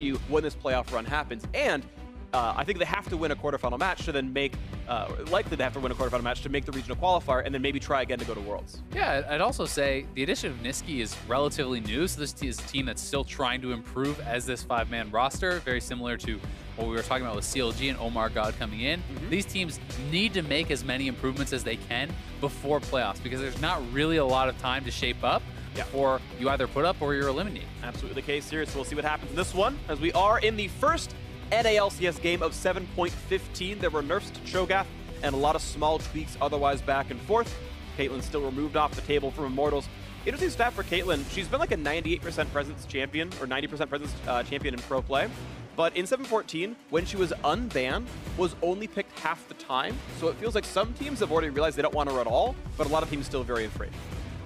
when this playoff run happens. And I think they have to win a quarterfinal match to then make, likely they have to win a quarterfinal match to make the regional qualifier and then maybe try again to go to Worlds. Yeah, I'd also say the addition of Nisqy is relatively new, so this is a team that's still trying to improve as this 5-man roster, very similar to what we were talking about with CLG and Omar God coming in. These teams need to make as many improvements as they can before playoffs because there's not really a lot of time to shape up before you either put up or you're eliminated. Absolutely the case here, so we'll see what happens in this one as we are in the first NA LCS game of 7.15. There were nerfs to Cho'Gath and a lot of small tweaks otherwise back and forth. Caitlyn still removed off the table from Immortals. Interesting stat for Caitlyn, she's been like a 98% presence champion or 90% presence champion in pro play. But in 7.14, when she was unbanned, was only picked half the time. So it feels like some teams have already realized they don't want her at all, but a lot of teams still very afraid.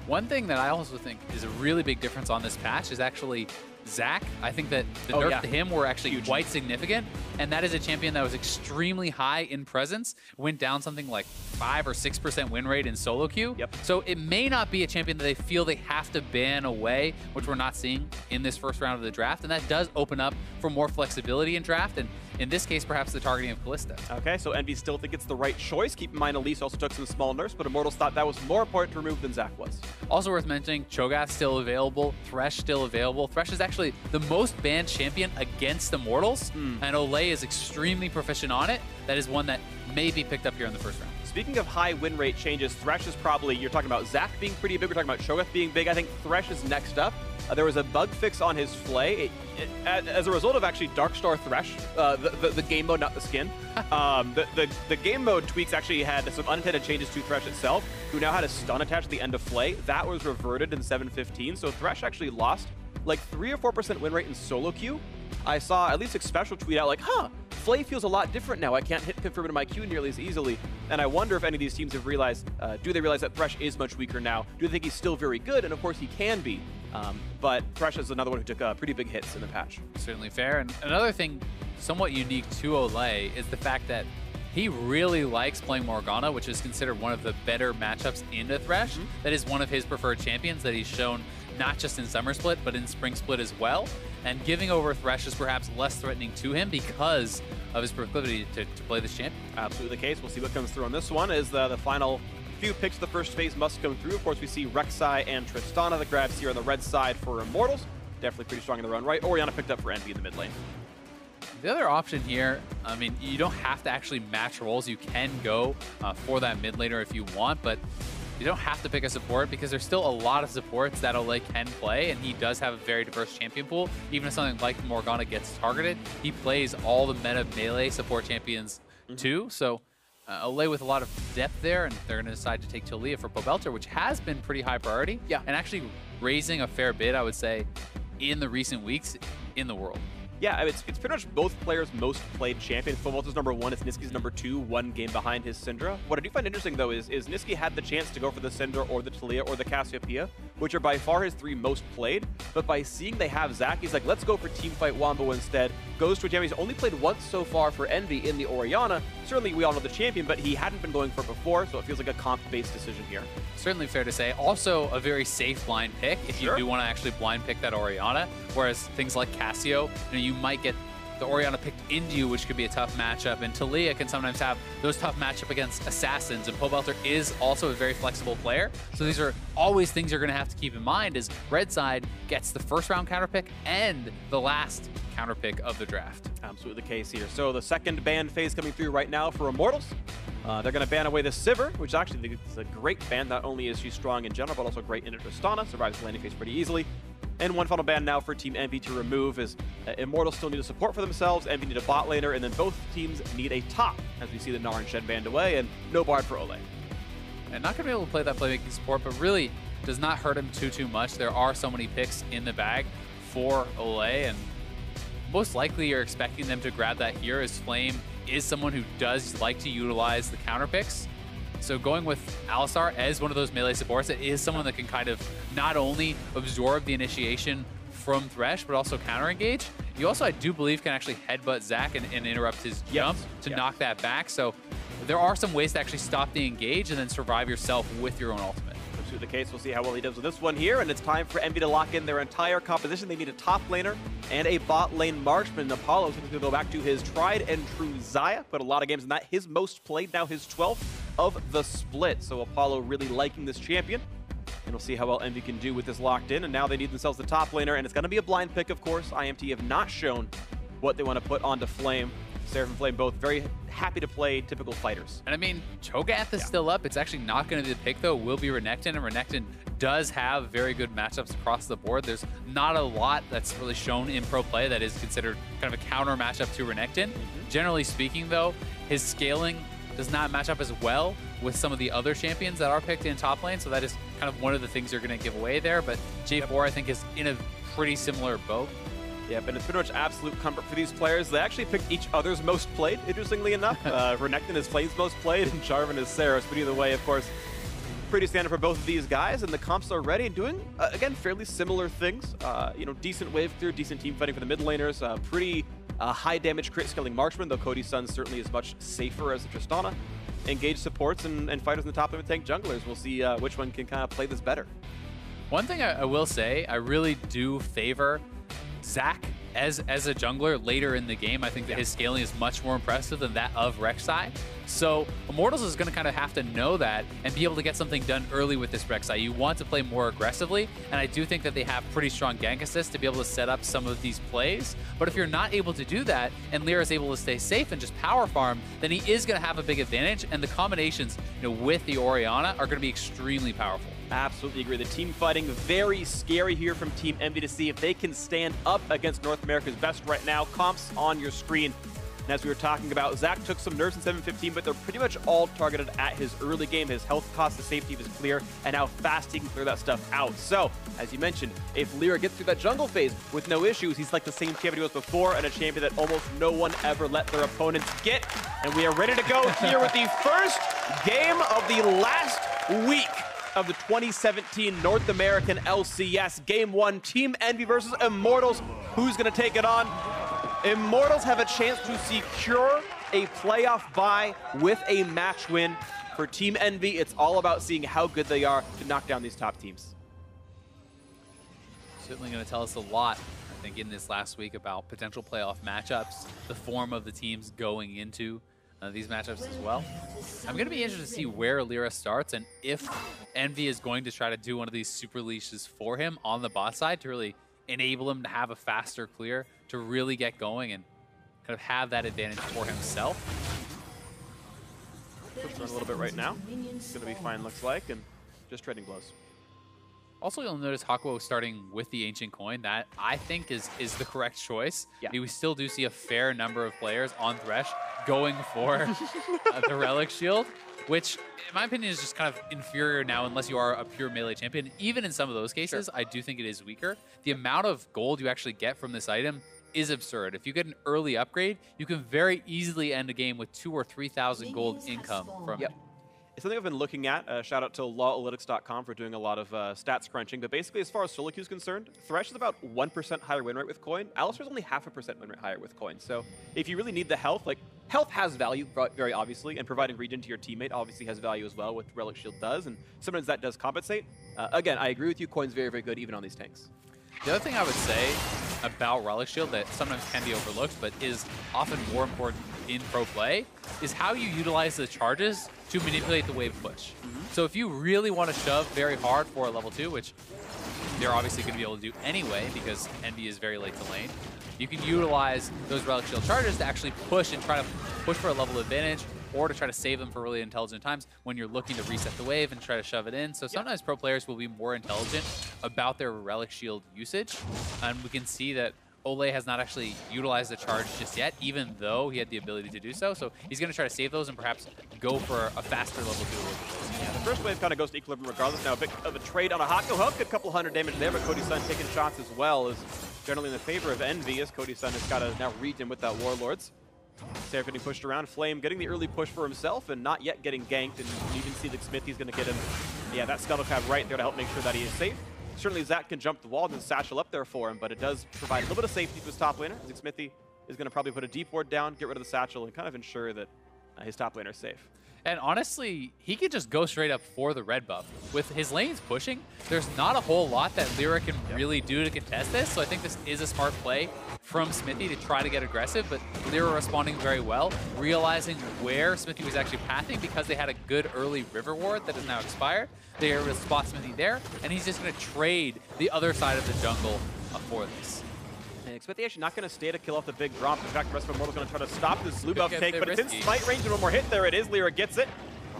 One thing that I also think is a really big difference on this patch is actually Zach. I think that the nerf to him were actually quite significant, and that is a champion that was extremely high in presence, went down something like 5 or 6% win rate in solo queue. So it may not be a champion that they feel they have to ban away, which we're not seeing in this first round of the draft, and that does open up for more flexibility in draft, and in this case, perhaps the targeting of Kalista. Okay, so Envy still think it's the right choice. Keep in mind, Elise also took some small nerfs, but Immortals thought that was more important to remove than Zach was. Also worth mentioning, Cho'Gath still available, Thresh still available. Thresh is actually the most banned champion against Immortals, and Olleh is extremely proficient on it. That is one that may be picked up here in the first round. Speaking of high win rate changes, Thresh is probably, you're talking about Zach being pretty big, we're talking about Cho'Gath being big. I think Thresh is next up. There was a bug fix on his Flay. As a result of actually Darkstar Thresh, the game mode, not the skin. The game mode tweaks actually had some unintended changes to Thresh itself, who now had a stun attached at the end of Flay. That was reverted in 7.15, so Thresh actually lost like 3 or 4% win rate in solo queue. I saw at least a special tweet out like, Flay feels a lot different now. I can't hit confirm into my queue nearly as easily. And I wonder if any of these teams have realized, do they realize that Thresh is much weaker now? Do they think he's still very good? And of course he can be. But Thresh is another one who took pretty big hits in the patch. Certainly fair. And another thing somewhat unique to Olleh is the fact that he really likes playing Morgana, which is considered one of the better matchups into Thresh. That is one of his preferred champions that he's shown not just in Summer Split, but in Spring Split as well. And giving over Thresh is perhaps less threatening to him because of his proclivity to play this champion. Absolutely the case. We'll see what comes through on this one as the final few picks of the first phase must come through. Of course, we see Rek'Sai and Tristana, the grabs here on the red side for Immortals. Definitely pretty strong in the run right. Orianna picked up for Envy in the mid lane. The other option here, I mean, you don't have to actually match roles. You can go for that mid laner if you want, but you don't have to pick a support because there's still a lot of supports that Olleh can play, and he does have a very diverse champion pool. Even if something like Morgana gets targeted, he plays all the meta melee support champions too. So Olleh with a lot of depth there, and they're going to decide to take Raliyah for Pobelter, which has been pretty high priority. And actually raising a fair bit, I would say, in the recent weeks in the world. Yeah, I mean, it's pretty much both players' most played champion. Pobelter's #1, it's Nisqy's #2, 1 game behind his Syndra. What I do find interesting, though, is Nisqy had the chance to go for the Syndra or the Taliyah or the Cassiopeia, which are by far his 3 most played. But by seeing they have Zach, he's like, let's go for Teamfight Wombo instead. Goes to a champion he's only played once so far for Envy in the Orianna. Certainly, we all know the champion, but he hadn't been going for it before, so it feels like a comp-based decision here. Certainly fair to say. Also, a very safe blind pick if you do want to actually blind pick that Orianna. Whereas things like Cassio, you might get the Orianna picked into you, which could be a tough matchup. And Taliyah can sometimes have those tough matchup against Assassins. And Pobelter is also a very flexible player. So these are always things you're going to have to keep in mind as red side gets the first round counter pick and the last counter pick of the draft. Absolutely the case here. So the second ban phase coming through right now for Immortals. They're going to ban away the Sivir, which actually is a great ban. Not only is she strong in general, but also great in Tristana. Survives the landing phase pretty easily. And one final ban now for Team Envy to remove is Immortals still need a support for themselves, Envy need a bot laner, and then both teams need a top, as we see the Gnar and Shen banned away, and no Bard for Olleh. And not going to be able to play that playmaking support, but really does not hurt him too much. There are so many picks in the bag for Olleh, and most likely you're expecting them to grab that here, as Flame is someone who does like to utilize the counter picks. So going with Alistar as one of those melee supports, it is someone that can kind of not only absorb the initiation from Thresh, but also counter engage. You also, I do believe, can actually headbutt Zach and interrupt his jump to knock that back. So there are some ways to actually stop the engage and then survive yourself with your own ultimate. absolutely the case. We'll see how well he does with this one here, and it's time for EnVy to lock in their entire composition. They need a top laner and a bot lane marksman. Apollo's going to go back to his tried and true Xayah. Put a lot of games in that. His most played, now his 12th of the split. So Apollo really liking this champion. And we'll see how well EnVy can do with this locked in. And now they need themselves the top laner, and it's going to be a blind pick, of course. IMT have not shown what they want to put onto Flame. Seraph and Flame both very happy to play typical fighters. And I mean, Cho'Gath is still up. It's actually not going to be the pick, though. It will be Renekton, and Renekton does have very good matchups across the board. There's not a lot that's really shown in pro play that is considered kind of a counter matchup to Renekton. Generally speaking, though, his scaling does not match up as well with some of the other champions that are picked in top lane, so that is kind of one of the things you're going to give away there. But J4, I think, is in a pretty similar boat. Yep, and it's pretty much absolute comfort for these players. They actually picked each other's most played, interestingly enough. Renekton is Flame's most played, and Jarvan is Seraph. But either way, of course, pretty standard for both of these guys. And the comps are ready and doing, again, fairly similar things. You know, decent wave clear, decent team fighting for the mid laners. Pretty high damage crit scaling marksman, though Cody Sun certainly is much safer as a Tristana. Engaged supports and fighters in the top lane tank junglers. We'll see which one can kind of play this better. One thing I will say, I really do favor Zach as a jungler later in the game. I think that his scaling is much more impressive than that of Rek'Sai. So Immortals is going to kind of have to know that and be able to get something done early with this Rek'Sai. You want to play more aggressively, and I do think that they have pretty strong gank assist to be able to set up some of these plays. But if you're not able to do that, and LirA is able to stay safe and just power farm, then he is going to have a big advantage, and the combinations, you know, with the Orianna are going to be extremely powerful. Absolutely agree. The team fighting very scary here from Team EnVy to see if they can stand up against North America's best right now. Comps on your screen. And as we were talking about, Zach took some nerfs in 7-15, but they're pretty much all targeted at his early game. His health cost, the safety was clear, and how fast he can clear that stuff out. So, as you mentioned, if LirA gets through that jungle phase with no issues, he's like the same champion he was before, and a champion that almost no one ever let their opponents get. And we are ready to go here with the first game of the last week of the 2017 North American LCS. Game 1, Team EnVy versus Immortals. Who's going to take it on? Immortals have a chance to secure a playoff bye with a match win. For Team EnVy, it's all about seeing how good they are to knock down these top teams. Certainly going to tell us a lot, I think, in this last week about potential playoff matchups, the form of the teams going into these matchups as well. I'm going to be interested to see where LirA starts and if EnVy is going to try to do one of these super leashes for him on the bot side to really enable him to have a faster clear, to really get going and kind of have that advantage for himself. Push a little bit right now. It's going to be fine, looks like, and just trading blows. Also, you'll notice Hakuho starting with the Ancient Coin. That, I think, is the correct choice. Yeah. We still do see a fair number of players on Thresh going for the Relic Shield, which, in my opinion, is just kind of inferior now unless you are a pure melee champion. Even in some of those cases, I do think it is weaker. The amount of gold you actually get from this item is absurd. If you get an early upgrade, you can very easily end a game with 2,000 or 3,000 gold income from it. It's something I've been looking at. Shout out to lawanalytics.com for doing a lot of stats crunching. But basically, as far as solo queue is concerned, Thresh is about 1% higher win rate with coin. Alistar is only 0.5% win rate higher with coin. So if you really need the health, like, health has value, very obviously, and providing regen to your teammate obviously has value as well, what Relic Shield does, and sometimes that does compensate. Again, I agree with you, coin's very, very good even on these tanks. The other thing I would say about Relic Shield that sometimes can be overlooked, but is often more important in pro play, is how you utilize the charges to manipulate the wave push. So if you really want to shove very hard for a level 2, which they're obviously going to be able to do anyway because EnVy is very late to lane, you can utilize those Relic Shield charges to actually push and try to push for a level advantage, or to try to save them for really intelligent times when you're looking to reset the wave and try to shove it in. So sometimes pro players will be more intelligent about their Relic Shield usage. And we can see that Olleh has not actually utilized the charge just yet, even though he had the ability to do so. So he's going to try to save those and perhaps go for a faster level 2. Yeah, the first wave kind of goes to equilibrium regardless. Now a bit of a trade on a Hakuho, a couple hundred damage there, but Cody Sun taking shots as well is generally in the favor of EnVy, as Cody Sun has got to now read him with that Warlords. Seraph getting pushed around, Flame getting the early push for himself and not yet getting ganked, and you can see that Xmithie's going to get him. Yeah, that Scuttle Crab right there to help make sure that he is safe. Certainly Zach can jump the wall and satchel up there for him, but it does provide a little bit of safety to his top laner, as Xmithie is going to probably put a deep ward down, get rid of the satchel, and kind of ensure that his top laner is safe. And honestly, he could just go straight up for the red buff. With his lanes pushing, there's not a whole lot that LirA can really do to contest this, so I think this is a smart play from Xmithie to try to get aggressive, but LirA responding very well, realizing where Xmithie was actually pathing because they had a good early river ward that is now expired. They are able to spot Xmithie there, and he's just going to trade the other side of the jungle for this. Xmithie actually not going to stay to kill off the big drop. In fact, the rest of Immortals going to try to stop this blue buff take, but it's in smite range and one more hit. There it is. LirA gets it.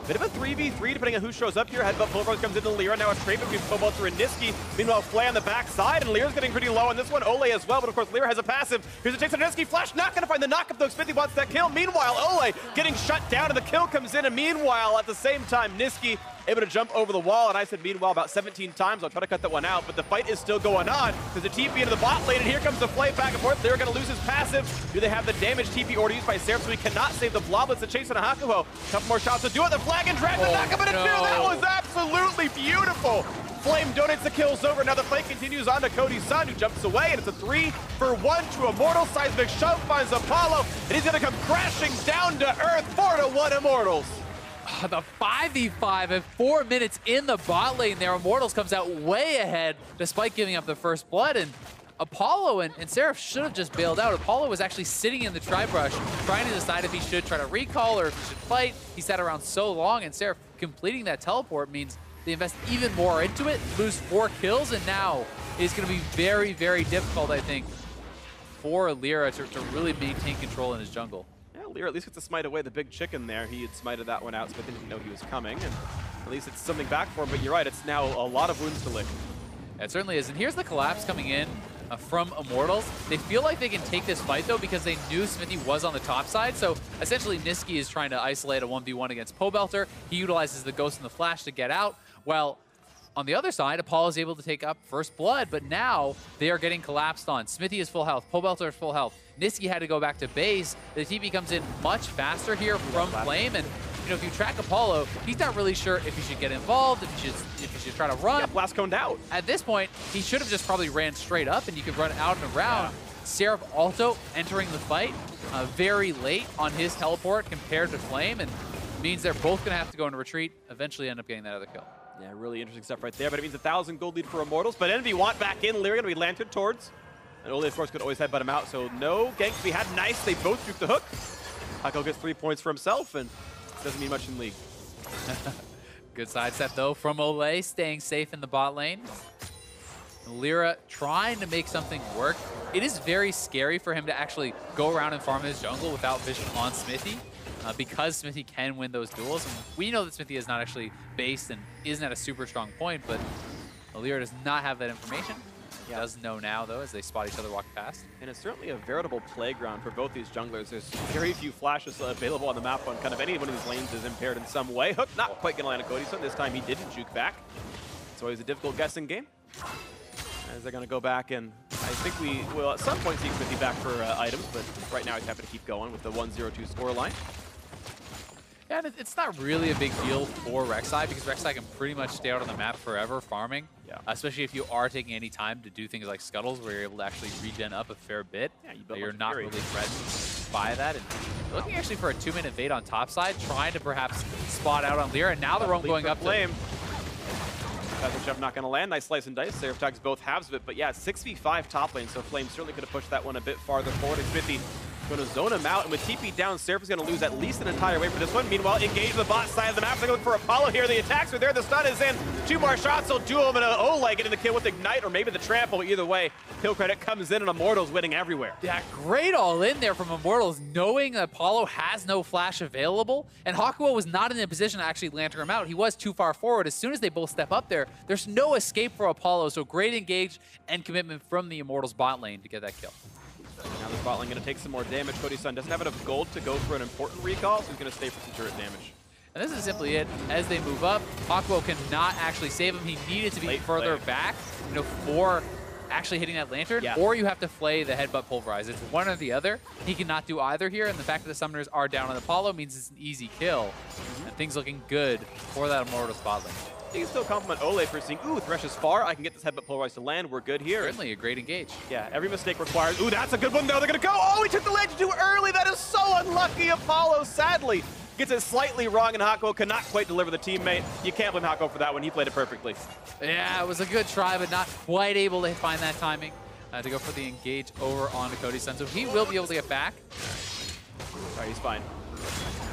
Bit of a 3v3 depending on who shows up here. Headbutt Pulverized comes into LirA. Now a trade between Pobelter and Nisqy. Meanwhile, Flay on the backside, and LirA's getting pretty low on this one. Olleh as well, but of course LirA has a passive. Here's a chase on Nisqy. Flash not going to find the knockup though. Xmithie wants that kill. Meanwhile, Olleh getting shut down, and the kill comes in. And meanwhile, at the same time, Nisqy able to jump over the wall, and I said meanwhile about 17 times. I'll try to cut that one out, but the fight is still going on. There's a TP into the bot lane, and here comes the Flay back and forth. They're going to lose his passive. Do they have the damage TP already used by Seraph, so he cannot save the Bloblets? The chase on a Hakuho. Couple more shots to do it. The flag and drag, the knockup and a two. That was absolutely beautiful. Flame donates the kills over. Now the fight continues on to Cody Sun, who jumps away, and it's a 3-for-1 to Immortals. Seismic Shove finds Apollo, and he's going to come crashing down to earth. 4-1 Immortals. The 5v5 at 4 minutes in the bot lane there. Immortals comes out way ahead despite giving up the first blood, and Apollo and Seraph should have just bailed out. Apollo was actually sitting in the tri-brush trying to decide if he should try to recall or if he should fight. He sat around so long, and Seraph completing that teleport means they invest even more into it, lose 4 kills, and now it's going to be very, very difficult, I think, for LirA to really maintain control in his jungle. LirA at least gets to smite away the big chicken there. He had smited that one out, so I didn't know he was coming, and at least it's something back for him. But you're right, it's now a lot of wounds to lick. It certainly is. And here's the collapse coming in from Immortals. They feel like they can take this fight, though, because they knew Xmithie was on the top side. So essentially, Nisqy is trying to isolate a 1v1 against Pobelter. He utilizes the Ghost and the Flash to get out. Well, on the other side, Apollo is able to take up first blood, but now they are getting collapsed on. Xmithie is full health. Pobelter is full health. Nisqy had to go back to base. The TP comes in much faster here from Flame, and you know, if you track Apollo, he's not really sure if he should get involved, if he should try to run. Yeah, blast coned out. At this point, he should have just probably ran straight up, and you could run out and around. Yeah. Seraph also entering the fight very late on his teleport compared to Flame, and means they're both going to have to go into retreat, eventually end up getting that other kill. Yeah, really interesting stuff right there, but it means 1,000 gold lead for Immortals. But Envy want back in. LirA going to be lantern towards. And Olleh, of course, could always headbutt him out, so no ganks to be had. Nice, they both juke the hook. Hakuho gets 3 points for himself, and doesn't mean much in League. Good sidestep, though, from Olleh, staying safe in the bot lane. LirA trying to make something work. It is very scary for him to actually go around and farm his jungle without vision on Xmithie. Because Xmithie can win those duels. And we know that Xmithie is not actually based and isn't at a super strong point, but LirA does not have that information. He does know now, though, as they spot each other walk past. And it's certainly a veritable playground for both these junglers. There's very few flashes available on the map on kind of any one of these lanes is impaired in some way. Hook not quite going to land on Cody Sun. This time he didn't juke back. It's always a difficult guessing game. As they're going to go back, and I think we will at some point see Xmithie back for items, but right now he's happy to keep going with the 1-0-2 scoreline. Yeah, and it's not really a big deal for Rek'Sai because Rek'Sai can pretty much stay out on the map forever farming, especially if you are taking any time to do things like scuttles where you're able to actually regen up a fair bit. Yeah, you're not really threatened by that. And looking actually for a 2-minute Fade on top side, trying to perhaps spot out on LirA, and now the roam going up Flame. Seismic Shove not going to land. Nice slice and dice. Seraph tags both halves of it, but yeah, 6v5 top lane, so Flame certainly could have pushed that one a bit farther forward. Xmithie going to zone him out, and with TP down, Seraph is going to lose at least an entire wave for this one. Meanwhile, engage the bot side of the map. They're going to look for Apollo here. The attacks are there. The stun is in. 2 more shots. He'll do him, and Olleh getting the kill with Ignite, or maybe the trample. Either way, kill credit comes in, and Immortals winning everywhere. Yeah, great all in there from Immortals, knowing that Apollo has no flash available, and Hakuho was not in a position to actually lantern him out. He was too far forward. As soon as they both step up there, there's no escape for Apollo, so great engage and commitment from the Immortals bot lane to get that kill. Now the bot lane going to take some more damage. Cody Sun doesn't have enough gold to go for an important recall, so he's going to stay for some turret damage. And this is simply it. As they move up, Hakuho cannot actually save him. He needed to be further back, you know, for actually hitting that lantern, or you have to flay the headbutt pulverize. It's one or the other. He cannot do either here, and the fact that the summoners are down on Apollo means it's an easy kill. And things looking good for that Immortals bot lane. You can still compliment Olleh for seeing, ooh, Thresh is far. I can get this headbutt pulverize to land. We're good here. Certainly a great engage. Yeah, every mistake requires, ooh, that's a good one, though. They're going to go. Oh, he took the ledge too early. That is so unlucky. Apollo, sadly, Gets it slightly wrong, and Hakuho cannot quite deliver the teammate. You can't blame Hakuho for that one. He played it perfectly. Yeah, it was a good try, but not quite able to find that timing to go for the engage over onto Cody Sun. So he will be able to get back. All right, he's fine.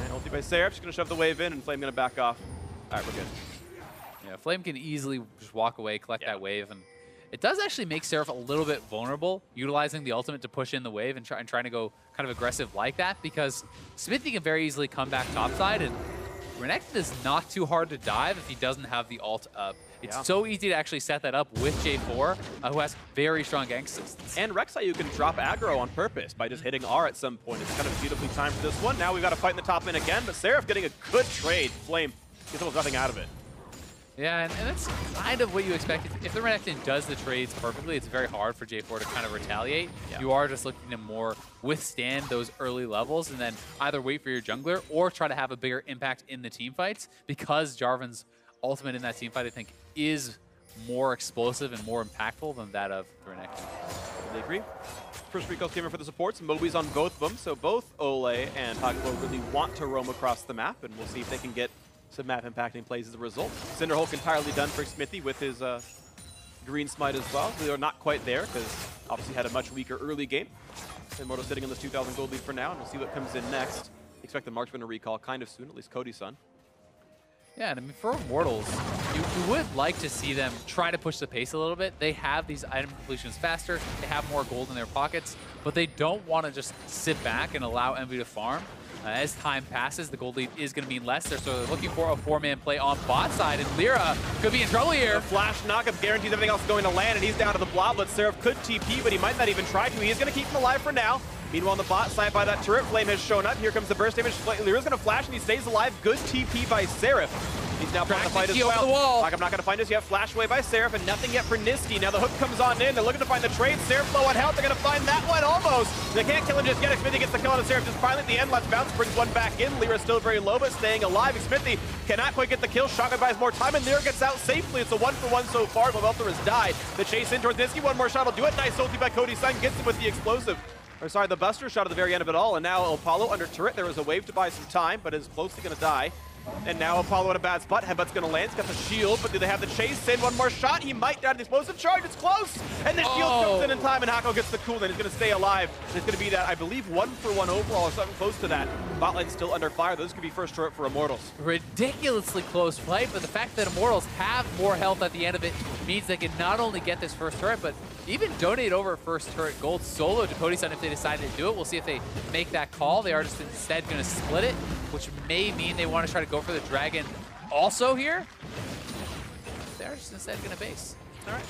And ulti by Seraph, just going to shove the wave in, and Flame going to back off. All right, we're good. Yeah, Flame can easily just walk away, collect that wave, and it does actually make Seraph a little bit vulnerable, utilizing the ultimate to push in the wave and trying to go kind of aggressive like that, because Xmithie can very easily come back topside, and Renekton is not too hard to dive if he doesn't have the ult up. It's so easy to actually set that up with J4, who has very strong gank assistance. And Rek'Sai, you can drop aggro on purpose by just hitting R at some point. It's kind of beautifully timed for this one. Now we've got to fight in the top lane again, but Seraph getting a good trade. Flame gets almost nothing out of it. Yeah, and that's kind of what you expect. If the Renekton does the trades perfectly, it's very hard for J4 to kind of retaliate. Yeah. You are just looking to more withstand those early levels and then either wait for your jungler or try to have a bigger impact in the team fights, because Jarvan's ultimate in that team fight, I think, is more explosive and more impactful than that of the Renekton. I agree. First recalls came in for the supports. Moby's on both of them, so both Olleh and Hakuho really want to roam across the map, and we'll see if they can get some map impacting plays as a result. Cinderhulk entirely done for Xmithie with his green smite as well. They are not quite there because obviously had a much weaker early game. Immortals sitting on this 2,000 gold lead for now, and we'll see what comes in next. Expect the marksman to recall kind of soon, at least Cody Sun. Yeah, and I mean, for Immortals, you would like to see them try to push the pace a little bit. They have these item completions faster, they have more gold in their pockets, but they don't want to just sit back and allow Envy to farm. As time passes, the gold lead is going to mean less there, so they're looking for a four-man play on bot side, and LirA could be in trouble here. The flash knockup guarantees everything else is going to land, and he's down to the bloblet. Seraph could TP, but he might not even try to. He is going to keep him alive for now. Meanwhile, on the bot side by that turret, Flame has shown up. Here comes the burst damage. LirA's going to flash, and he stays alive. Good TP by Seraph. He's now playing the fight as well. Over the wall. I'm not going to find us yet. Flash away by Seraph, and nothing yet for Nisqy. Now the hook comes on in. They're looking to find the trade. Seraph low on health. They're going to find that one almost. They can't kill him just yet. Xmithie gets the kill on Seraph just finally at the end. Let's bounce. Brings one back in. LirA's still very low, but staying alive. Xmithie cannot quite get the kill. Shotgun buys more time, and LirA gets out safely. It's a 1-for-1 so far. Pobelter has died. The chase in towards Nisqy. One more shot will do it. Nice ulti by Cody Sun. Gets him with the explosive. Or sorry, the buster shot at the very end of it all. And now Apollo under turret. There was a wave to buy some time, but is closely going to die. And now Apollo in a bad spot. Headbutt's going to land. He's got the shield, but do they have the chase in? One more shot. He might die to the explosive charge. It's close. And the shield comes in time, and Hakuho gets the cooldown. He's going to stay alive. And it's going to be that, I believe, 1-for-1 overall or something close to that. Bot lane's still under fire. This could be first turret for Immortals. Ridiculously close fight, but the fact that Immortals have more health at the end of it means they can not only get this first turret, but even donate over first turret gold solo to Cody Sun if they decide to do it. We'll see if they make that call. They are just instead going to split it, which may mean they want to try to go for the dragon also here. They're just instead going to base. All right.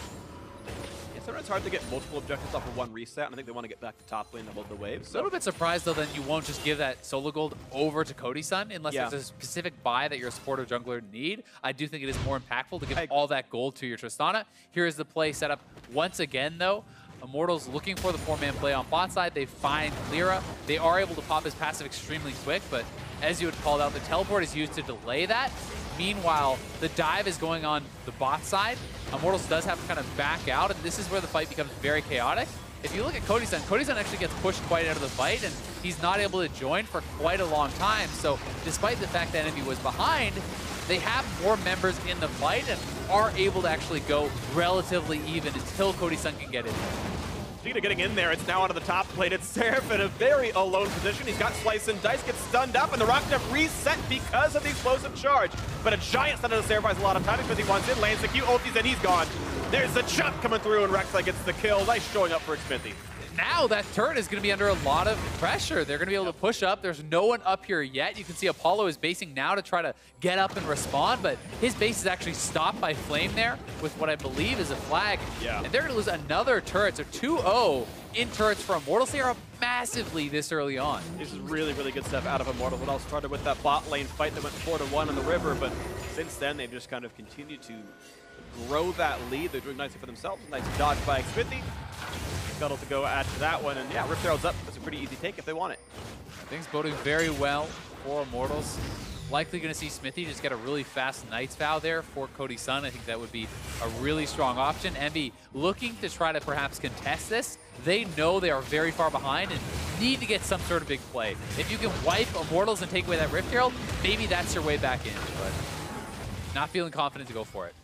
Yeah, sometimes it's hard to get multiple objectives off of one reset, and I think they want to get back to top lane above the waves. So. A little bit surprised, though, that you won't just give that solo gold over to Cody Sun unless there's a specific buy that your supportive jungler need. I do think it is more impactful to give all that gold to your Tristana. Here is the play set up once again, though. Immortals looking for the four-man play on bot side. They find LirA. They are able to pop his passive extremely quick, but as you had called out, the teleport is used to delay that. Meanwhile, the dive is going on the bot side. Immortals does have to kind of back out, and this is where the fight becomes very chaotic. If you look at Cody Sun actually gets pushed quite out of the fight, and he's not able to join for quite a long time. So despite the fact that Envy was behind, they have more members in the fight and are able to actually go relatively even until Cody Sun can get in. Speaking of getting in there, it's now onto the top plate. It's Seraph in a very alone position. He's got Slice and Dice, gets stunned up, and the Rock Jump reset because of the explosive charge. But a giant stun of the Seraph buys a lot of time because he wants in, lands the Q, ultis, and he's gone. There's the chop coming through, and Rek'Sai gets the kill. Nice showing up for Xmithie. Now that turret is going to be under a lot of pressure. They're going to be able to push up. There's no one up here yet. You can see Apollo is basing now to try to get up and respond, but his base is actually stopped by Flame there with what I believe is a flag. Yeah. And they're going to lose another turret. So 2-0 in turrets for Immortals. They are up massively this early on. This is really, really good stuff out of Immortals. It all started with that bot lane fight that went 4-1 on the river, but since then they've just kind of continued to grow that lead. They're doing nicely for themselves. Nice dodge by Xmithie. Scuttle to go add to that one, and yeah, Rift Herald's up. That's a pretty easy take if they want it. Things boding very well for Immortals. likely going to see Xmithie just get a really fast Knight's Vow there for Cody Sun. I think that would be a really strong option. EnVy looking to try to perhaps contest this. They know they are very far behind and need to get some sort of big play. If you can wipe Immortals and take away that Rift Herald, maybe that's your way back in, but not feeling confident to go for it.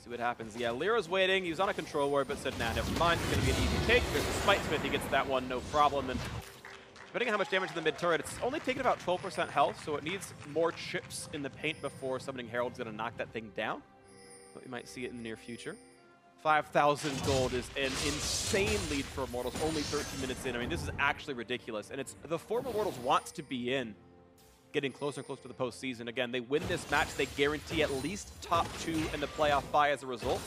See what happens. Yeah, LirA's waiting. He was on a control ward, but said, nah, never mind. It's going to be an easy take. There's a smite. Xmithie gets that one, no problem. And depending on how much damage to the mid turret, it's only taking about 12% health, so it needs more chips in the paint before Summoning Herald's going to knock that thing down. But we might see it in the near future. 5,000 gold is an insane lead for Immortals, only 13 minutes in. I mean, this is actually ridiculous. And it's the form Immortals wants to be in, getting closer and closer to the postseason. Again, they win this match, they guarantee at least top 2 in the playoff bye as a result.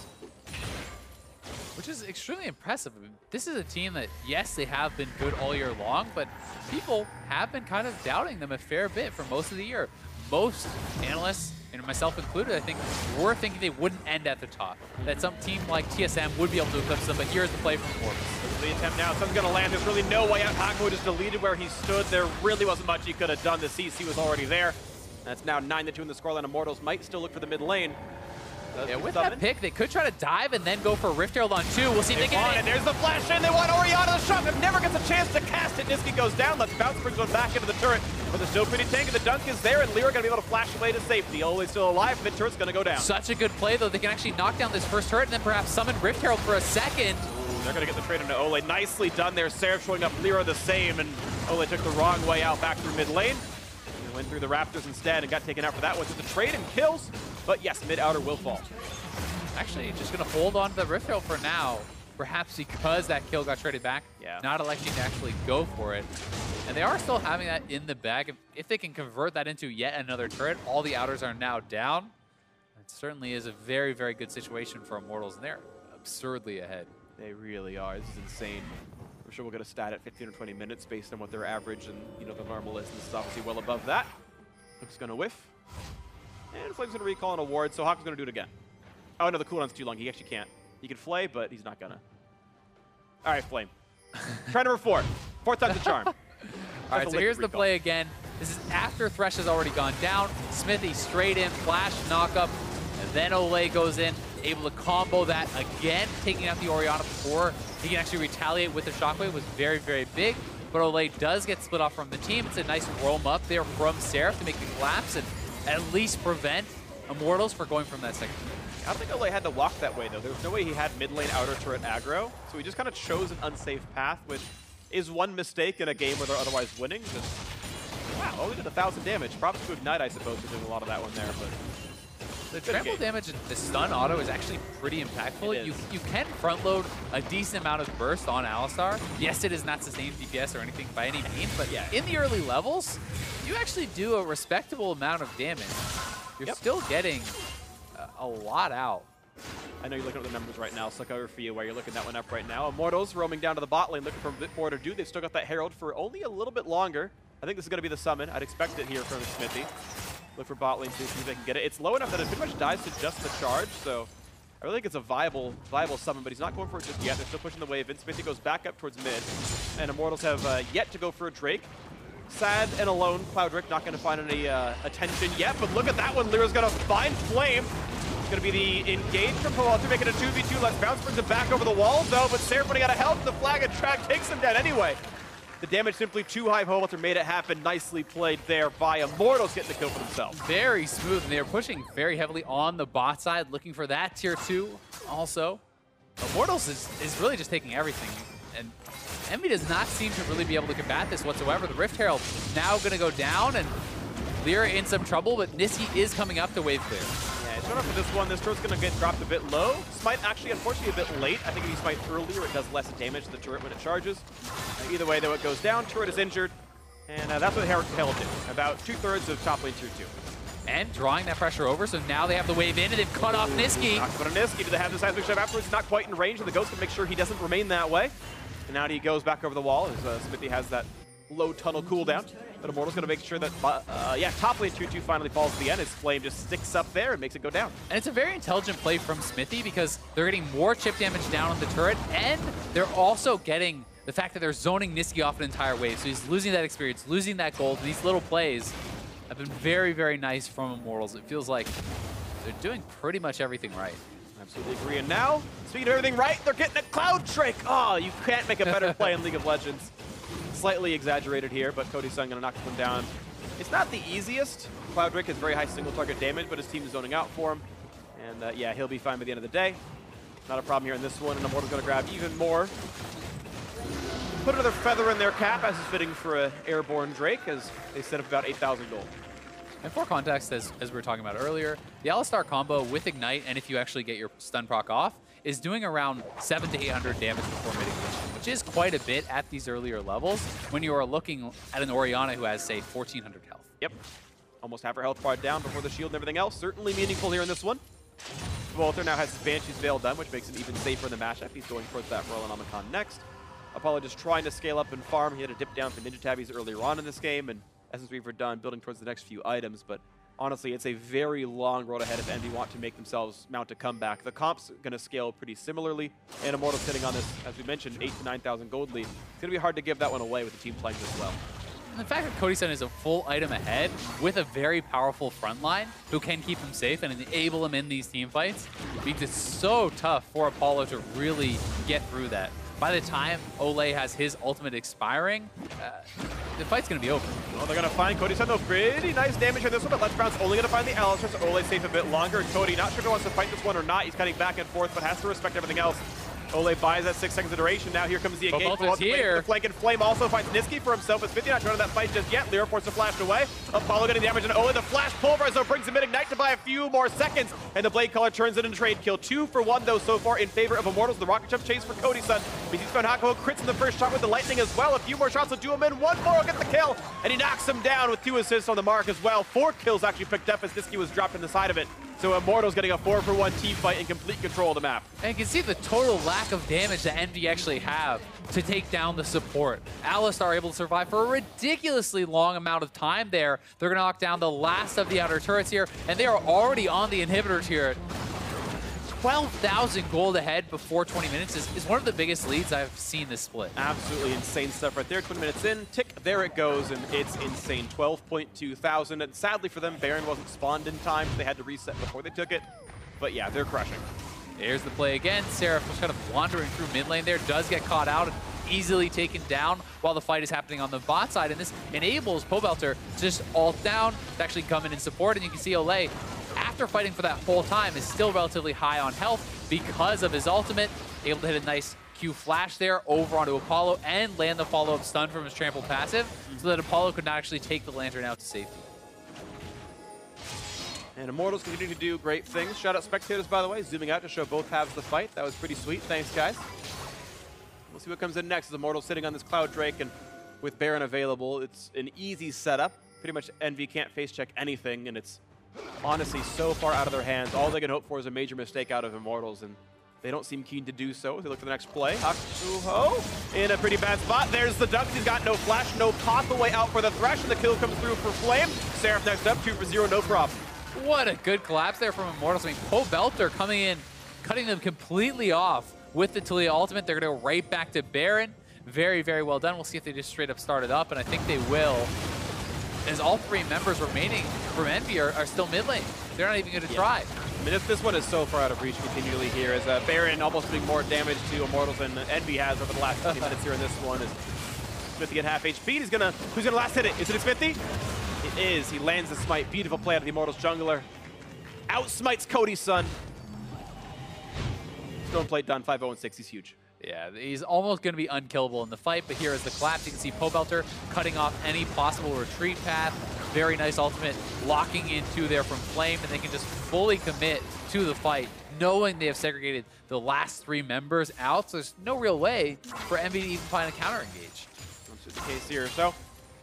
Which is extremely impressive. I mean, this is a team that, yes, they have been good all year long, but people have been kind of doubting them a fair bit for most of the year. Most analysts, and myself included, I think, were thinking they wouldn't end at the top. That some team like TSM would be able to eclipse them, but here's the play from Immortals. The attempt now, something's going to land. There's really no way out. Hakuho just deleted where he stood. There really wasn't much he could have done. The CC was already there. That's now 9-2 in the scoreline. Immortals might still look for the mid lane. Yeah, with that pick, they could try to dive and then go for Rift Herald on 2. We'll see if they get it. And there's the flash in. They want Orianna. The shot never gets a chance to cast it. Nisqy goes down. Let's bounce brings one back into the turret. But there's still pretty tank, and the dunk is there, and LirA going to be able to flash away to safety. Olleh still alive. Mid turret's going to go down. Such a good play, though. They can actually knock down this first turret and then perhaps summon Rift Herald for a second. Ooh, they're going to get the trade into Olleh. Nicely done there. Seraph showing up. LirA the same, and Olleh took the wrong way out back through mid lane. He went through the Raptors instead and got taken out for that one. So the trade and kills, but yes, mid outer will fall. Actually, just going to hold on to the Rift Herald for now. Perhaps because that kill got traded back, not electing to actually go for it. And they are still having that in the bag. If they can convert that into yet another turret, all the outers are now down. It certainly is a very, very good situation for Immortals, and they're absurdly ahead. They really are. This is insane. I'm sure we'll get a stat at 15 or 20 minutes based on what their average and the normal is. And this is obviously well above that. Hook's going to whiff. And Flame's going to recall an award, so Hawk's going to do it again. Oh, no, the cooldown's too long. He actually can't. He can flay, but he's not going to. All right, Flame. Try number 4. 4 time's the charm. All right, so here's the play again. This is after Thresh has already gone down. Xmithie straight in, flash, knock up, and then Olleh goes in, able to combo that again, taking out the Orianna before he can actually retaliate with the shockwave. Was very, very big, but Olleh does get split off from the team. It's a nice roam up there from Seraph to make the collapse and at least prevent Immortals for going from that second. I don't think Olleh had to walk that way, though. There was no way he had mid lane outer turret aggro, so he just kind of chose an unsafe path, which is one mistake in a game where they're otherwise winning. Just, wow, only did 1,000 damage. Props to Ignite, I suppose, for doing a lot of that one there. But the trample damage and the stun auto is actually pretty impactful. You can front load a decent amount of burst on Alistar. Yes, it is not sustained DPS or anything by any means, but in the early levels, you actually do a respectable amount of damage. You're still getting a lot out. I know you're looking at the numbers right now. Suck over for you while you're looking that one up right now. Immortals roaming down to the bot lane, looking for a bit more to do. They've still got that Herald for only a little bit longer. I think this is going to be the summon. I'd expect it here from Xmithie. Look for bot lane to see if they can get it. It's low enough that it pretty much dies to just the charge, so I really think it's a viable summon, but he's not going for it just yet. They're still pushing the wave. Xmithie goes back up towards mid, and Immortals have yet to go for a Drake. Sad and alone, Cloudrick not going to find any attention yet, but look at that one. LirA's going to find Flame. It's going to be the engage from Pobelter, make it a 2v2. Let's bounce, brings him back over the wall, though, but Seraph running out of health. The flag and track takes him down anyway. The damage simply too high. Pobelter made it happen. Nicely played there by Immortals, getting the kill for themselves. Very smooth, and they are pushing very heavily on the bot side, looking for that tier 2 also. Immortals is really just taking everything, and EnVy does not seem to really be able to combat this whatsoever. The Rift Herald now going to go down, and LirA in some trouble, but Nisqy is coming up to wave clear. Yeah, showing up for this one. This turret's going to get dropped a bit low. Smite actually, unfortunately, a bit late. I think if you smite earlier, it does less damage to the turret when it charges. Either way, though, it goes down. Turret is injured, and that's what Herald did. About 2/3 of top lane tier 2. And drawing that pressure over, so now they have the wave in, and they've cut off Nisqy. Talks about a Nisqy. Do they have the seismic shove afterwards? He's not quite in range, and the Ghost can make sure he doesn't remain that way. And now he goes back over the wall as Xmithie has that low tunnel cooldown. But Immortal's going to make sure that, top lane 2-2 finally falls to the end. His Flame just sticks up there and makes it go down. And it's a very intelligent play from Xmithie because they're getting more chip damage down on the turret, and they're also getting the fact that they're zoning Nisqy off an entire wave. So he's losing that experience, losing that gold, these little plays. have been very, very nice from Immortals. It feels like they're doing pretty much everything right. Absolutely agree. And now, speaking of everything right, they're getting a Cloud Drake. Oh, you can't make a better play in League of Legends. Slightly exaggerated here, but Cody Sun gonna knock one down. It's not the easiest. Cloud Drake has very high single target damage, but his team is zoning out for him. And yeah, he'll be fine by the end of the day. Not a problem here in this one, and Immortal's gonna grab even more. Put another feather in their cap, as is fitting for an airborne Drake, as they set up about 8,000 gold. And for context, as we were talking about earlier, the Alistar combo with Ignite, and if you actually get your stun proc off, is doing around 700 to 800 damage before mitigation, which is quite a bit at these earlier levels when you are looking at an Orianna who has, say, 1,400 health. Yep. Almost half her health bar down before the shield and everything else. Certainly meaningful here in this one. Pobelter now has his Banshee's Veil done, which makes him even safer in the matchup. He's going towards that Raliyah next. Apollo just trying to scale up and farm. He had a dip down for Ninja Tabbies earlier on in this game, and Essence Weaver done, building towards the next few items. But honestly, it's a very long road ahead if EnVy want to make themselves mount a comeback. The comp's going to scale pretty similarly, and Immortals sitting on this, as we mentioned, 8,000 to 9,000 gold lead. It's going to be hard to give that one away with the team playing this well. And the fact that Cody Sun is a full item ahead with a very powerful front line who can keep him safe and enable him in these team fights means it's so tough for Apollo to really get through that. By the time Olleh has his ultimate expiring, the fight's going to be over. Well, they're going to find Cody Sun, though. Pretty nice damage on this one, but Let's Brown's only going to find the Alistar, so Olleh safe a bit longer. And Cody, not sure if he wants to fight this one or not. He's cutting back and forth, but has to respect everything else. Olleh buys that 6 seconds of duration. Now here comes the engage. Here. The flank and Flame also finds Nisqy for himself. It's 50 not trying to that fight just yet. LirA forced to flash away. Apollo getting the damage on Olleh. The flash pulverize though brings him in Ignite to buy a few more seconds. And the Blade Caller turns it into trade kill. 2 for 1 though so far in favor of Immortals. The rocket jump chase for Cody Sun. He's found Hakuho crits in the first shot with the lightning as well. A few more shots will do him in. One more will get the kill. And he knocks him down with 2 assists on the mark as well. 4 kills actually picked up as Nisqy was dropped in the side of it. So Immortals getting a 4-for-1 team fight in complete control of the map. And you can see the total lack of damage that EnVy actually have to take down the support. Alistar able to survive for a ridiculously long amount of time there. They're going to knock down the last of the outer turrets here, and they are already on the inhibitors here. 12,000 gold ahead before 20 minutes is one of the biggest leads I've seen this split. Absolutely insane stuff right there. 20 minutes in, tick, there it goes, and it's insane. 12.2 thousand, and sadly for them, Baron wasn't spawned in time, so they had to reset before they took it. But yeah, they're crushing. There's the play again. Seraph was kind of wandering through mid lane there, does get caught out and easily taken down while the fight is happening on the bot side, and this enables Pobelter to just ult down, to actually come in and support, and you can see Olleh, after fighting for that whole time, is still relatively high on health because of his ultimate, able to hit a nice Q flash there over onto Apollo and land the follow-up stun from his trample passive so that Apollo could not actually take the Lantern out to safety. And Immortals continue to do great things. Shout out spectators, by the way, zooming out to show both halves of the fight. That was pretty sweet. Thanks, guys. We'll see what comes in next as Immortals sitting on this Cloud Drake, and with Baron available, it's an easy setup. Pretty much EnVy can't face check anything, and it's honestly so far out of their hands. All they can hope for is a major mistake out of Immortals, and they don't seem keen to do so. They look for the next play. Hakuho in a pretty bad spot. There's the duck. He's got no flash, no pop. The way out for the Thresh, and the kill comes through for Flame. Seraph next up, 2 for 0, no problem. What a good collapse there from Immortals. I mean, Pobelter coming in, cutting them completely off with the Talia ultimate. They're going to go right back to Baron. Very, very well done. We'll see if they just straight up start it up, and I think they will, as all 3 members remaining from EnVy are still mid lane. They're not even going to try. I mean, this one is so far out of reach continually here, as Baron almost doing more damage to Immortals than EnVy has over the last 20 minutes here in this one. As Xmithie at half HP, who's gonna last hit it? Is it Xmithie? It is. He lands the smite. Beautiful play out of the Immortals jungler. Outsmites Cody Sun. Stone plate done. 5-0-6. He's huge. Yeah, he's almost going to be unkillable in the fight, but here is the collapse. You can see Pobelter cutting off any possible retreat path. Very nice ultimate locking into there from Flame, and they can just fully commit to the fight, knowing they have segregated the last 3 members out, so there's no real way for EnVy to even find a counter engage. That's just the case here. So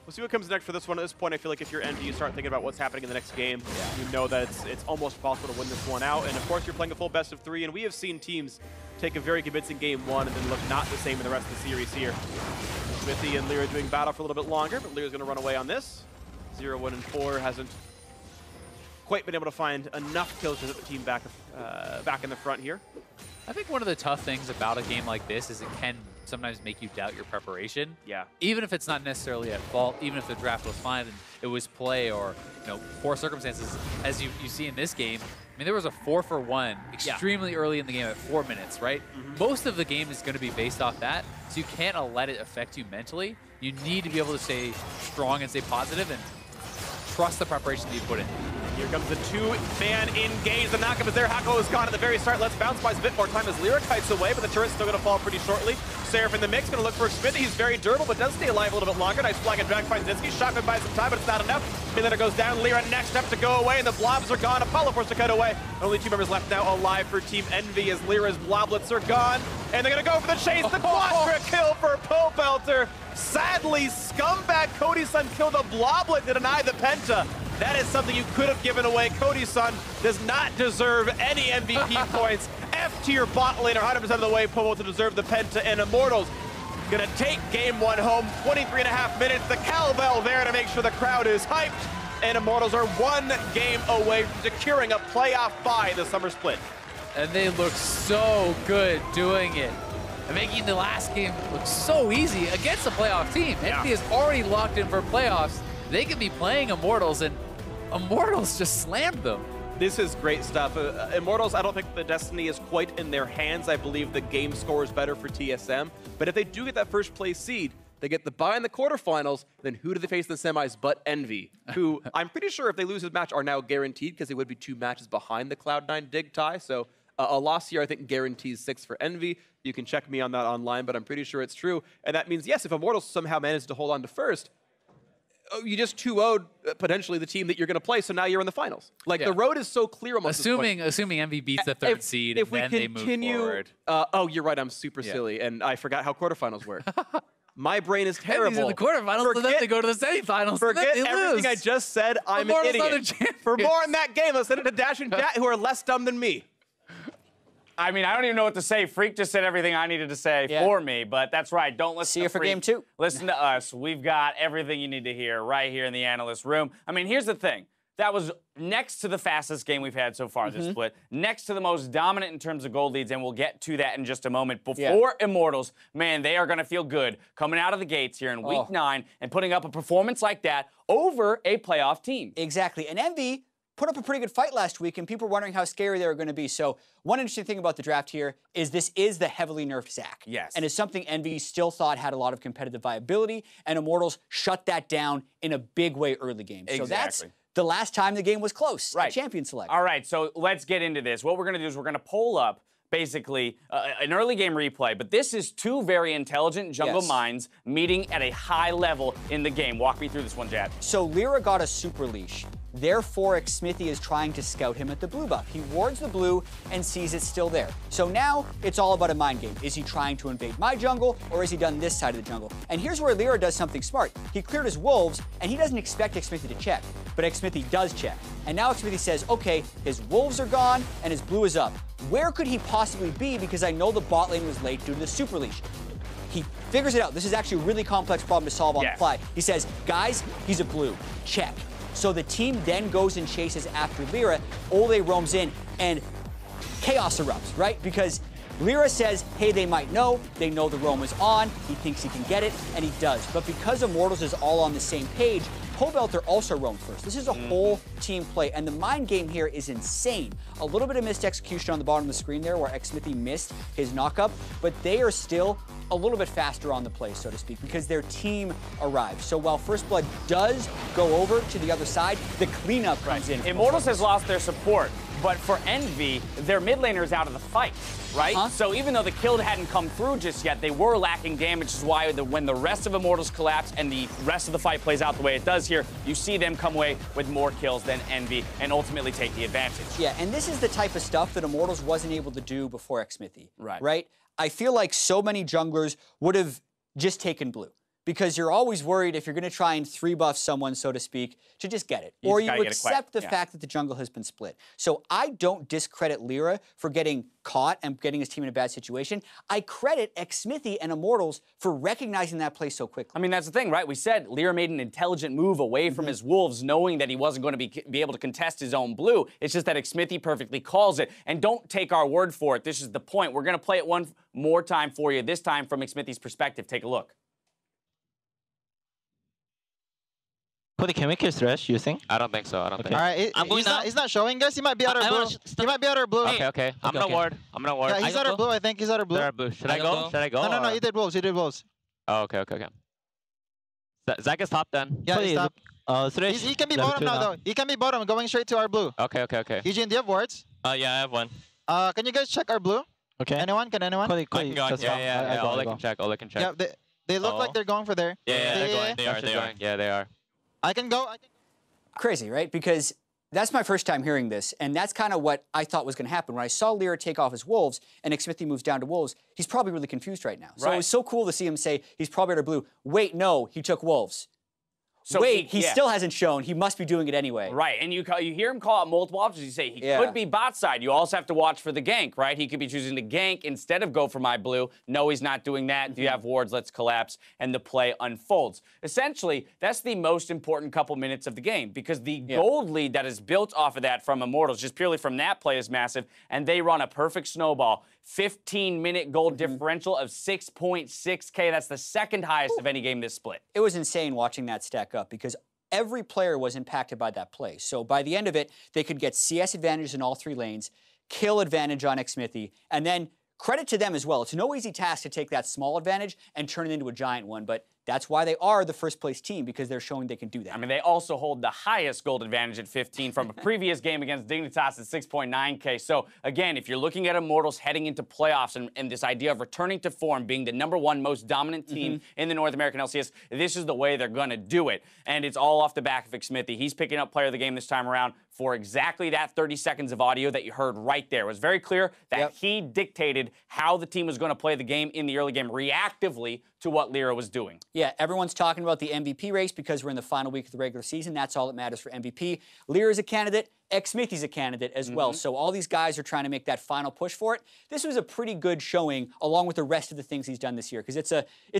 we'll see what comes next for this one. At this point, I feel like if you're EnVy, you start thinking about what's happening in the next game. Yeah. You know that it's almost possible to win this one out, and of course you're playing a full best of 3, and we have seen teams take a very convincing game 1 and then look not the same in the rest of the series here. Xmithie and LirA doing battle for a little bit longer, but LirA's going to run away on this. 0, 1, and 4 hasn't quite been able to find enough kills to get the team back in the front here. I think one of the tough things about a game like this is it can sometimes make you doubt your preparation. Yeah. Even if it's not necessarily at fault, even if the draft was fine and it was play or poor circumstances, as you see in this game. I mean, there was a 4-for-1 extremely early in the game at 4 minutes, right? Most of the game is going to be based off that, so you can't let it affect you mentally. You need to be able to stay strong and stay positive and trust the preparation that you put in. Here comes the two-man engage. The knockup is there. Hakuho is gone at the very start. Let's bounce buys a bit more time as LirA kites away, but the turret's still going to fall pretty shotly. Seraph in the mix, going to look for Xmithie. He's very durable, but does stay alive a little bit longer. Nice flag and drag finds Nisqy. Shotgun buys some time, but it's not enough. And then it goes down. LirA next up to go away, and the blobs are gone. Apollo forced to cut away. Only 2 members left now alive for Team Envy as LirA's bloblets are gone. And they're going to go for the chase. The quadra kill for Pobelter. Sadly, scumbag Cody Sun killed a bloblet to deny the penta. That is something you could have given away. Cody Sun does not deserve any MVP points. F to your bot laner, 100% of the way. Pobelter to deserve the penta, and Immortals gonna take game 1 home. 23.5 minutes. The cowbell there to make sure the crowd is hyped. And Immortals are 1 game away from securing a playoff bye in the summer split. And they look so good doing it. And making the last game look so easy against a playoff team. Yeah. Envy is already locked in for playoffs. They could be playing Immortals, and Immortals just slammed them. This is great stuff. Immortals, I don't think the destiny is quite in their hands. I believe the game score is better for TSM. But if they do get that first place seed, they get the bye in the quarterfinals, then who do they face in the semis but Envy, who I'm pretty sure if they lose this match are now guaranteed because they would be 2 matches behind the Cloud9 dig tie. So a loss here, I think, guarantees 6 for Envy. You can check me on that online, but I'm pretty sure it's true. And that means, yes, if Immortals somehow manages to hold on to first, you just 2-0'd potentially the team that you're going to play, so now you're in the finals. Like, the road is so clear almost. Assuming Envy beats the 3rd seed, if and then they move forward. Oh, you're right, I'm super silly, and I forgot how quarterfinals work. My brain is terrible. Envy's in the quarterfinals, so then they go to the semifinals. Forget and then they everything lose. I just said. I'm an idiot. For more on that game, let's send it to Dash and Jat, who are less dumb than me. I mean, I don't even know what to say. Phreak just said everything I needed to say for me, but that's right. Don't listen See to you for Phreak. game 2. Listen to us. We've got everything you need to hear right here in the analyst room. I mean, here's the thing. That was next to the fastest game we've had so far this split, next to the most dominant in terms of gold leads, and we'll get to that in just a moment. Before Immortals, man, they are going to feel good coming out of the gates here in week 9 and putting up a performance like that over a playoff team. Exactly. And Envy put up a pretty good fight last week, and people were wondering how scary they were going to be. So one interesting thing about the draft here is this is the heavily nerfed Xayah. Yes. And it's something Envy still thought had a lot of competitive viability, and Immortals shut that down in a big way early game. So that's the last time the game was close. Right. Champion select. All right, so let's get into this. What we're going to do is we're going to pull up basically an early game replay, but this is 2 very intelligent jungle minds meeting at a high level in the game. Walk me through this one, Jad. So LirA got a super leash. Therefore, Xmithie is trying to scout him at the blue buff. He wards the blue and sees it's still there. So now it's all about a mind game. Is he trying to invade my jungle, or is he done this side of the jungle? And here's where LirA does something smart. He cleared his wolves, and he doesn't expect Xmithie to check, but Xmithie does check. And now Xmithie says, okay, his wolves are gone, and his blue is up. Where could he possibly be, because I know the bot lane was late due to the super leash? He figures it out. This is actually a really complex problem to solve on the fly. He says, guys, he's a blue. Check. So the team then goes and chases after LirA. Olleh roams in, and chaos erupts, right? Because LirA says, hey, they might know. They know the roam is on. He thinks he can get it, and he does. But because Immortals is all on the same page, Pobelter also roamed first. This is a whole team play, and the mind game here is insane. A little bit of missed execution on the bottom of the screen there where Xmithie missed his knockup, but they are still a little bit faster on the play, so to speak, because their team arrives. So while First Blood does go over to the other side, the cleanup comes in. Immortals has lost their support, but for Envy, their mid laner is out of the fight, right? So even though the kill hadn't come through just yet, they were lacking damage, which is why when the rest of Immortals collapse and the rest of the fight plays out the way it does here, you see them come away with more kills than Envy and ultimately take the advantage. Yeah, and this is the type of stuff that Immortals wasn't able to do before Xmithie. Right. Right? I feel like so many junglers would have just taken blue, because you're always worried if you're going to try and 3-buff someone, so to speak, to just get it. Or you accept the fact that the jungle has been split. So I don't discredit LirA for getting caught and getting his team in a bad situation. I credit Xmithie and Immortals for recognizing that play so quickly. I mean, that's the thing, right? We said LirA made an intelligent move away from his wolves, knowing that he wasn't going to be able to contest his own blue. It's just that Xmithie perfectly calls it. And don't take our word for it. This is the point. We're going to play it one more time for you, this time from Xmithie's perspective. Take a look. Cody, can we kill Thresh, you think? I don't think so. I don't think so. Alright, he's not showing us. He might be out of blue. He might be out of blue. Okay. I'm gonna ward. Yeah, he's out of blue. I think he's out of blue. Should I go? Should I go? No, he did wolves. He did wolves. Oh, okay. Zach is top then. Yeah, he's top. Thresh, he can be bottom now, though. He can be bottom, going straight to our blue. Okay. Eugene, do you have wards? Yeah, I have one. Can you guys check our blue? Okay. Anyone? Can anyone? Cody, I can go. Yeah. All I can check. Yeah, they look like they're going for there. Yeah, they're going. They are. Yeah, they are. I can go. Crazy, right? Because that's my first time hearing this, and that's kind of what I thought was going to happen. When I saw LirA take off his wolves and Xmithie moves down to wolves, he's probably really confused right now. So it was so cool to see him say he's probably out of blue. Wait, no, he took wolves. So he still hasn't shown. He must be doing it anyway. Right, and you hear him call out multiple options. You say he could be bot side. You also have to watch for the gank, right? He could be choosing to gank instead of go for my blue. No, he's not doing that. Do you have wards? Let's collapse, and the play unfolds. Essentially, that's the most important couple minutes of the game because the gold lead that is built off of that from Immortals, just purely from that play, is massive, and they run a perfect snowball. 15-minute gold differential of 6.6K. That's the second highest of any game this split. It was insane watching that stack up because every player was impacted by that play. So by the end of it, they could get CS advantages in all 3 lanes, kill advantage on Xmithie, and then credit to them as well. It's no easy task to take that small advantage and turn it into a giant one, but that's why they are the first place team, because they're showing they can do that. I mean, they also hold the highest gold advantage at 15 from a previous game against Dignitas at 6.9K. So again, if you're looking at Immortals heading into playoffs and this idea of returning to form, being the #1 most dominant team in the North American LCS, this is the way they're going to do it. And it's all off the back of Xmithie. He's picking up player of the game this time around for exactly that 30 seconds of audio that you heard right there. It was very clear that he dictated how the team was going to play the game in the early game reactively to what LirA was doing. Yeah, everyone's talking about the MVP race because we're in the final week of the regular season. That's all that matters for MVP. LirA's a candidate. Xmithie's a candidate as well. So all these guys are trying to make that final push for it. This was a pretty good showing along with the rest of the things he's done this year because it's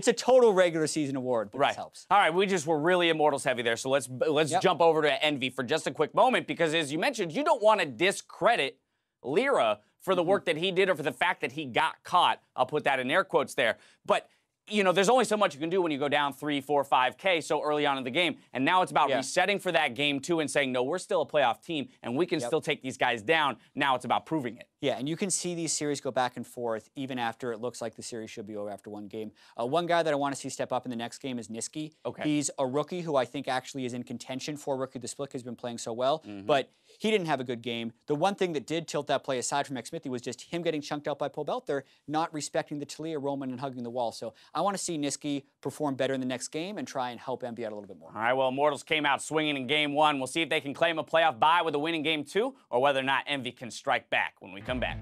a total regular season award, but this helps. All right, we just were really Immortals heavy there. So let's jump over to Envy for just a quick moment because as you mentioned, you don't want to discredit LirA for the work that he did or for the fact that he got caught. I'll put that in air quotes there. But you know, there's only so much you can do when you go down 3, 4, 5K so early on in the game. And now it's about resetting for that game 2 and saying, no, we're still a playoff team and we can still take these guys down. Now it's about proving it. Yeah, and you can see these series go back and forth even after it looks like the series should be over after one game. One guy that I want to see step up in the next game is Nisqy. He's a rookie who I think actually is in contention for Rookie of the Split because he's been playing so well, but he didn't have a good game. The one thing that did tilt that play aside from Xmithie was just him getting chunked out by Pobelter, not respecting the Talia Roman and hugging the wall. So I want to see Nisqy perform better in the next game and try and help Envy out a little bit more. All right, well, Immortals came out swinging in game 1. We'll see if they can claim a playoff bye with a win in game 2 or whether or not Envy can strike back when we come back.